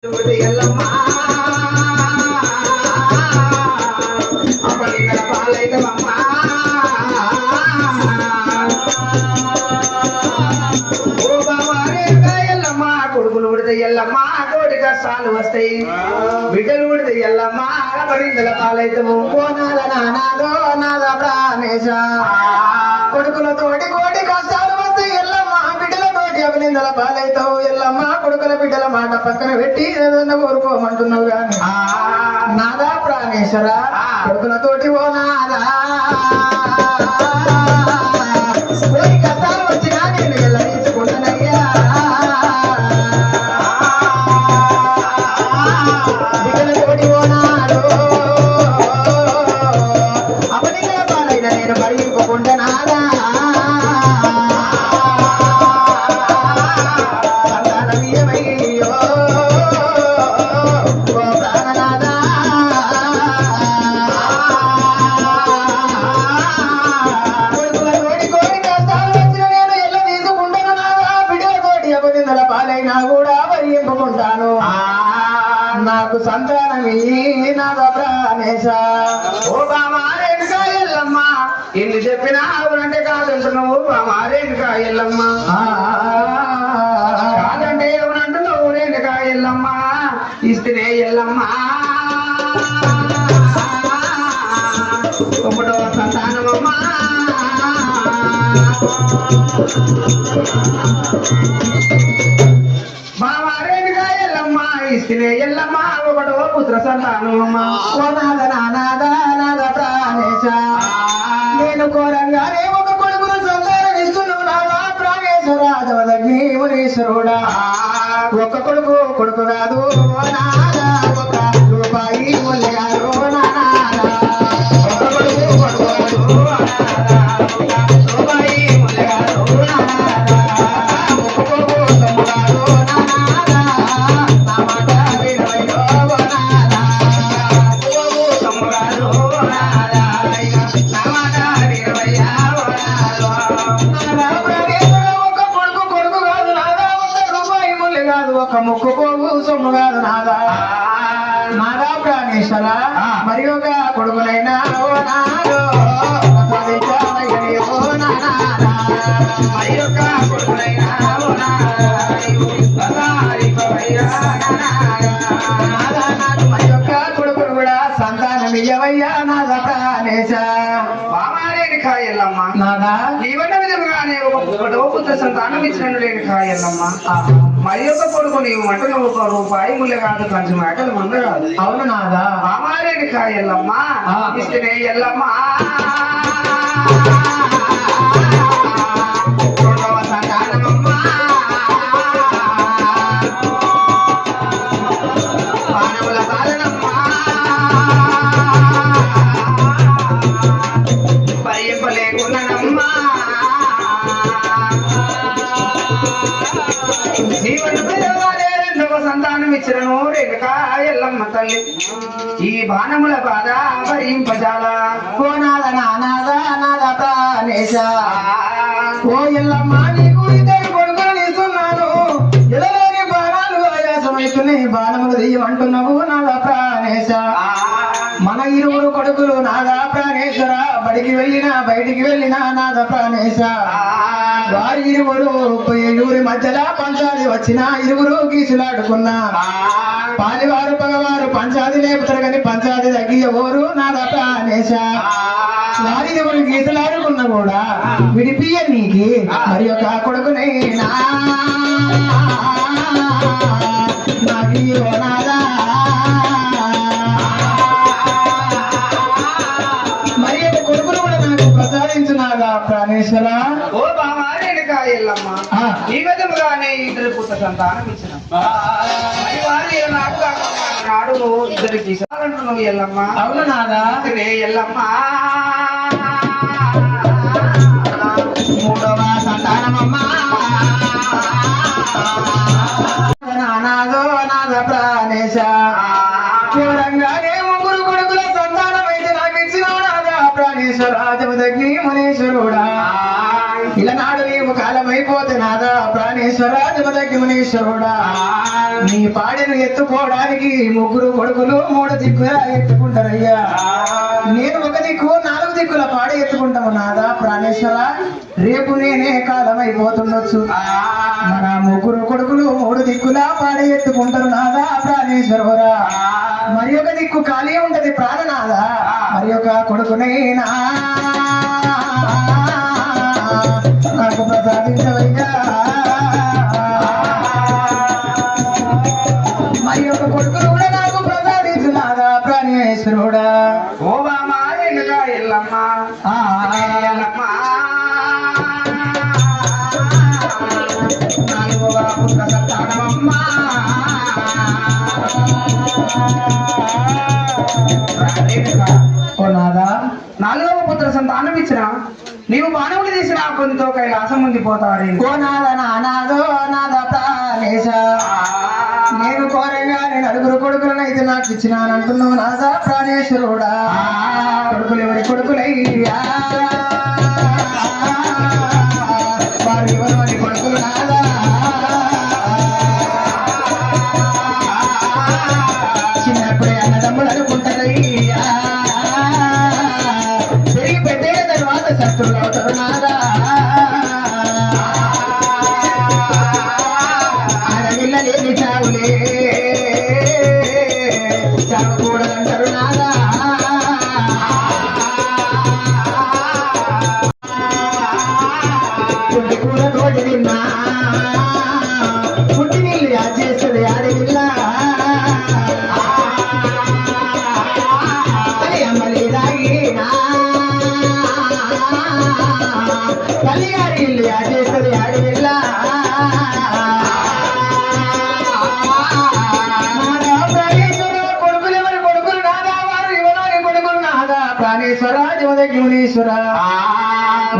ఎల్లమ్మా అప్పటికల పాలైతమమ్మా ఓ బాబారే ఎల్లమ్మా కొడుకులు ఉడితే ఎల్లమ్మా కోటి కష్టాలు వస్తాయి బిడ్డలు ఉడితే ఎల్లమ్మా అప్పటికల పాలైతము ఓ నాద నానాదో నాద ప్రాణేశ కొడుకులతోటి కోటి కష్టాలు వస్తాయి ఎల్లమ్మా బిడ్డలతోటి అభినందల పాలైతావు ఎల్లమ్మా కొడుకుల బిడ్డల మాట పక్కన పెట్టి ఏదన్నా కోరుకోమంటున్నావు గాని నాదా ప్రాణేశ్వర కొడుకులతోటి ఓ నాదా కోటి కష్టాలు వచ్చినా నేను వెళ్ళదీసుకుంటానయ్యా బిడ్డలతోటి ఓ నాడు అపనిందల పాలైన నేను మరిగింపకుండా నాదా నాకు సంతానమి నాద ప్రాణేశ ఓ బామారేనుక ఎల్లమ్మ ఇల్లు చెప్పినా అవునంటే కాదంటున్నావు బామారేనుక ఎల్లమ్మ కాదంటే అవునంటున్నావు రేణుక ఎల్లమ్మ ఇస్తేనే ఎల్లమ్మ ఒకటో సంతానమమ్మా బామారేనుక ఎల్లమ్మ ఇస్తేనే ఎల్లమ్మ ఒకటో పుత్ర సంతానమమ్మా ఓ నాద నాద నాద ప్రాణేశ నేను కోరంగానే ఒక కొడుకును సంతానం ఇస్తున్నావు నాదా ప్రాణేశ్వర జవదగ్ని మునీశ్వరుడా ఒక్క కొడుకు కొడుకు కాదు ఓ నాద ఒక రూపాయి ముల్లగారు ఓ నాద ఒక్క కొడుకు కొడుకు కొడుకు రూపాయి ముల్లగారు ఓ నాద ఒక్క కొడుకు సొమ్ముగారు నాద నా మాట వినవయ్యో ఓ నాద కొడుకు సొమ్ముగారు ఓ నాద నా మాట వినవయ్యా ఓ నాద ఒక్క కొడుకు కొడుకు కాదు నాదా ఒక్క రూపాయి ముల్లి కాదు ఒక ముక్కు పోగు సొమ్ము కాదు నాదా నాదా ప్రాణేశ్వర మరి ఒక కొడుకునైనా ఓ నాదో ఓ నాదా మరి ఒక కొడుకునైనా ఓ నాదా నాకు మరి యొక్క కొడుకును కూడా సంతానం ఇయ్యవయ్యా నాదా ప్రాణేశ బామారేనుక ఎల్లమ్మ నాదా నీవన్న విధముగానే ఒకటో పుత్ర సంతానం ఇచ్చినట్టు రేణుక ఎల్లమ్మ మరి యొక్క కొడుకు నీవు మటను ఒక రూపాయి ముళ్ళ కాదు కంచి మాటలు మంద కాదు అవును నాదా బామారేనుక ఎల్లమ్మ ఇస్తేనే ఎల్లమ్మ రెండవ సంతానమమ్మా పానముల పాలనమ్మా భరింపలేకున్నానమ్మా రెండవ సంతానం ఇచ్చినను రేణుక ఎల్లమ్మ తల్లి ఈ బాణముల బాధ భరింపజాల ఓ నాద నాద నాద ప్రాణేశ ఓ ఎల్లమ్మ నీకు ఇద్దరు కొడుకులు ఇస్తున్నాను ఎలాగే బాణాలు ఆయాసమైతున్నాయి బాణములు తీయమంటున్నావు నాద ప్రాణేశ మన ఇరువురు కొడుకులు నాదా ప్రాణేశ్వర బడికి వెళ్ళినా బయటికి వెళ్ళినా నాద ప్రాణేశ వారి ఇరువురి మధ్యలో పంచాది వచ్చిన ఇరువురు గీసులాడుకున్నా పాలివారు పగవారు పంచాది లేపుతారు కానీ పంచాది తగ్గియవోరు నాద ప్రాణేశ వారి ఇరువురు గీసులాడుకున్నా కూడా విడిపియ నీకి మరి యొక్క కొడుకునైనా నాకి నాదా మరి యొక్క కొడుకును కూడా నాకు ప్రసాదించున్నాగా ప్రాణేశ్వర ఓ బామారేనుక ఎల్లమ్మ ఈ విధముగానే ఇద్దరు పుత్ర సంతానం ఇచ్చిన వారు నాకు నాడు ఇద్దరికి అంటున్నావు ఎల్లమ్మ అవును నాదా ఎల్లమ్మ మూడవ సంతానమమ్మా నాదో నాద ప్రాణేశ చూడంగానే ముగ్గురు కొడుకుల సంతానం అయితే నాకు ఇచ్చినావు నాదా ప్రాణేశ్వర జమదగ్ని మునీశ్వరుడా ఇలా నాడు నీవు కాలమైపోతే నాదా ప్రాణేశ్వర ప్రాణేశ్వర జమదగ్గి మునీశ్వరుడా నీ పాడిను ఎత్తుకోవడానికి ముగ్గురు కొడుకులు మూడు దిక్కులా ఎత్తుకుంటారయ్యా నేను ఒక దిక్కు నాలుగు దిక్కుల పాడి ఎత్తుకుంటాము నాదా ప్రాణేశ్వర రేపు నేనే కాలం అయిపోతుండొచ్చు మన ముగ్గురు కొడుకులు మూడు దిక్కులా పాడి ఎత్తుకుంటారు నాదా ప్రాణేశ్వరురా మరి ఒక దిక్కు ఖాళీ ఉంటది ప్రాణనాదా మరి ఒక కొడుకునైనా నాకు ప్రసాదించవయ్యా మరి ఒక కొడుకును కూడా నాకు ప్రసాదించునాదా ప్రాణేశ్వరుడా ఓ బామా ఎన్నుగా ఎల్లమ్మ ఎల్లమ్మ నాలుగవ పుత్ర సంతానమమ్మ ఓ నాదా నాలుగవ పుత్ర సంతానం ఇచ్చిన నీవు బాణములు తీసిన కొంత కైలాసం పొందిపోతాడు ఓ నాద నానాదో నాద ప్రాణేశ నేను కోరంగా నేను నలుగురు కొడుకులను అయితే నాకు ఇచ్చినానంటున్నావు నాదా ప్రాణేశ్వరుడా కొడుకులు ఎవరి కొడుకులయ్యా వారు ఎవరి కొడుకులు నాదా చిన్నప్పుడే అన్నదమ్ములు అనుకుంటారయ్యా పెరిగి పెద్దయిన తర్వాత శత్రువులు అవుతారు నాదా ఆడపిల్ల లేని చావులే చావకూడదంటారు నాదా పుట్టి కూర తోటి తిన్నా పుట్టి నీళ్ళు యాడ్ చేస్తుంది ఆడపిల్ల అమ్మలి రాగినా తల్లిగారి ఇల్లు యాడ్ చేస్తుంది ఆడపిల్ల కొడుకులు ఎవరి కొడుకులు నాదా వారు యువనాని కొడుకులు నాదా ప్రాణేశ్వర జమదగ్గి మునీశ్వర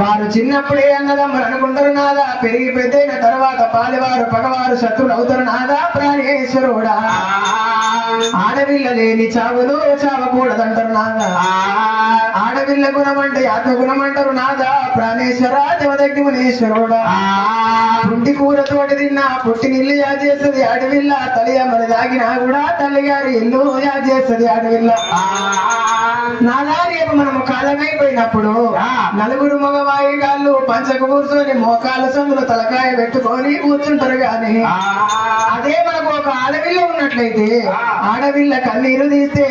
వారు చిన్నప్పుడే అన్నదమ్ములు అనుకుంటారు నాదా పెరిగి పెద్దయిన తర్వాత పాలివారు పగవారు శత్రువులు అవుతారు నాదా ప్రాణేశ్వరుడా ఆడపిల్ల లేని చావులు చావకూడదంటారు నాదా ఆడపిల్ల గుణమంటే ఆత్మ గుణమంటారు నాదా ప్రాణేశ్వర జమదగ్గి మునీశ్వరుడా పుట్టి కూర తోటి తిన్నా పుట్టి ఇల్లు యాడ్ చేస్తుంది ఆడపిల్ల తల్లి అమ్మని దాగినా కూడా తల్లిగారి ఇల్లు యాడ్ చేస్తుంది ఆడపిల్ల నాదా రేపు మనము కాలమైపోయినప్పుడు నలుగురు మగవాయిగాళ్ళు పంచకు కూర్చొని మోకాల సందులు తలకాయ పెట్టుకొని కూర్చుంటారు గాని అదే మనకు ఒక ఆడపిల్ల ఉన్నట్లయితే ఆడపిల్ల కన్నీరు తీస్తే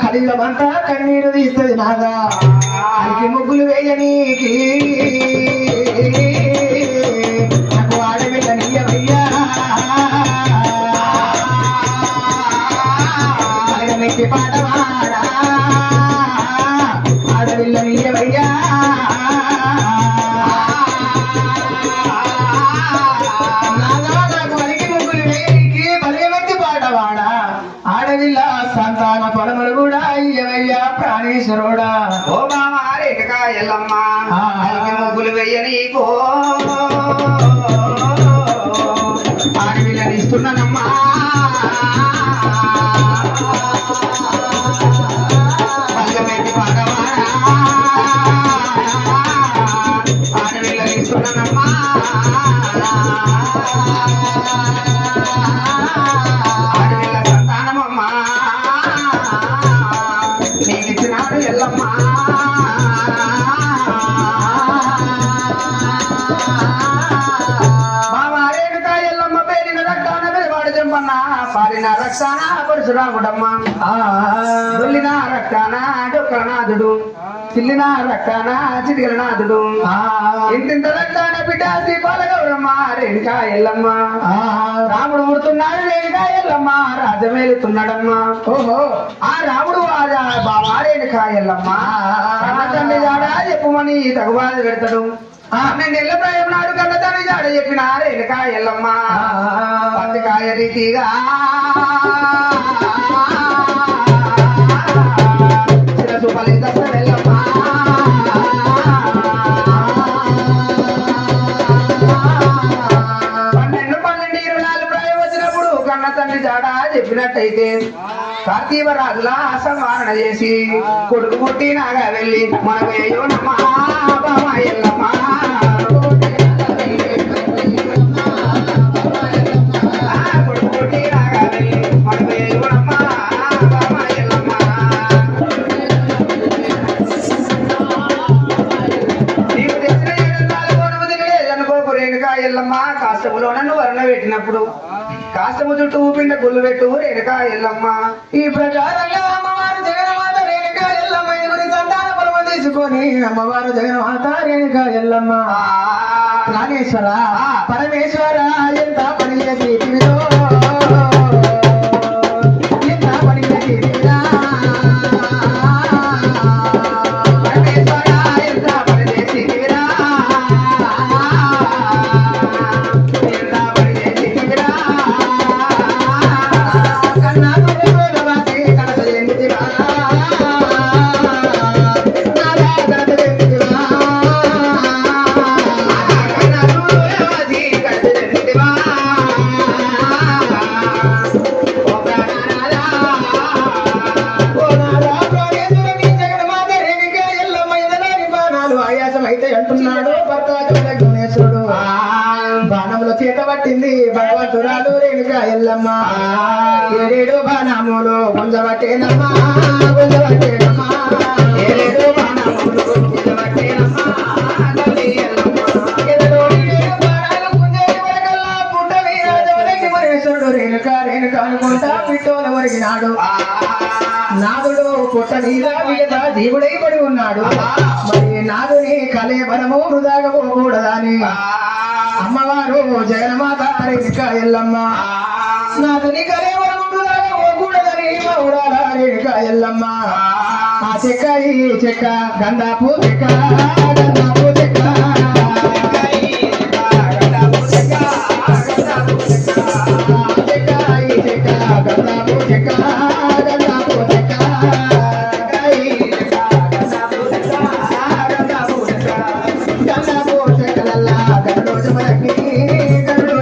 కలిలమంతా కన్నీరు తీస్తుంది నాదా అడిగి ముగ్గులు వేయనీకి నాకు ఆడపిల్ల నీయవయ్యా మెట్టి పాటవాడా ఆడపిల్ల నీయవయ్యా నాకు అడిగి ముగ్గులు వేయనికి బలమెత్తి పాటవాడా ఆడపిల్ల సంతాన పడమలు కూడా ఇయ్యవయ్యా ప్రాణేశ్వరుడా ఓ బామా రేఖగా ఎల్లమ్మ ముగ్గులు వెయ్యనీకో ఆడపిల్లని ఇస్తున్నానమ్మా పల్లెమెట్టి పాటవాడా ఆడపిల్లని ఇస్తున్నానమ్మా ఆడపిల్ల సంతానమమ్మా నీకు ఇచ్చినాడు ఎల్లమ్మా పాలిన రక్షణ పరశురాముడమ్మ దొల్లిన రక్షణ డొక్కనాథుడు చిల్లిన రక్షణ చిటికలనాథుడు ఇంతింత రక్షణ బిడ్డ శ్రీపాల గౌరమ్మ రేణుకా ఎల్లమ్మ రాముడు ముడుతున్నాడు రేణుకా ఎల్లమ్మ రాజమేలుతున్నాడమ్మా ఓహో ఆ రాముడు బాబా రేణుకా ఎల్లమ్మ తండ్రి జాడా చెప్పుమని తగుబాధ పెడతాడు 12 ఏళ్ల ప్రాయం నాడు కన్న తండ్రి జాడ చెప్పిన రేణుకా ఎల్లమ్మ పత్తికాయ రీతిగా శిరసు ఫలిత ఎల్లమ్మ 12 ప్రాయం వచ్చినప్పుడు కన్న తండ్రి జాడ చెప్పినట్టయితే కార్తీవ రాజుల సంవారణ చేసి కొడుకు పుట్టినాగా వెళ్ళి మనకు ఏయోనమ్మా బాబా ఎల్లమ్మ చుట్టూ పిండ గుళ్ళు పెట్టు రేణుకా ఎల్లమ్మ. ఈ ప్రకారంగా అమ్మవారు జగన్మాత రేణుకా ఎల్లమ్మ ఎదుగురి సంతాన బలమ తీసుకొని అమ్మవారు జగన్మాత రేణుకా ఎల్లమ్మ నాగేశ్వర పరమేశ్వర ఎంత పని చేసివిరో ఎంత పని చేసివిరా పరమేశ్వర ఎంత పని చేసివిరా ఎంత పని చేసివిరా కన్నా వాసి కనస ఎందుకురా నాదా కనస ఎందుకురా ఆయాసమైతే అంటున్నాడు భర్త గుణేశ్వరుడు బాణములు చేత పట్టింది భగవంతురాలు రేణుకా ఎల్లమ్మ ఏడేడు బాణములు గుంజబట్టేనమ్మా గుంజబట్టేనమ్మా ఏడేడు బాణములు గుంజబట్టేనమ్మా తల్లి ఎల్లమ్మ ఎదలోని ఏడు బాణాలు గుంజేటి వరకల్లా పుట్ట వీరాజవలకి మహేశ్వరుడు రేణుకా రేణుకా అనుకుంటా పిట్టోల ఒరిగినాడు నాదుడు పుట్ట మీద మిగతా జీవుడై పడి ఉన్నాడు మరి నాదుని కలే బలము వృధాగా పోకూడదని అమ్మవారు జగన్మాత రేణుకా ఎల్లమ్మ నాదుని కలే బలము వృధాగా పోకూడదని మౌడాల రేణుకా ఎల్లమ్మ ఆ చెక్క ఈ చెక్క గంధాపు చెక్క గంధాపు చెక్క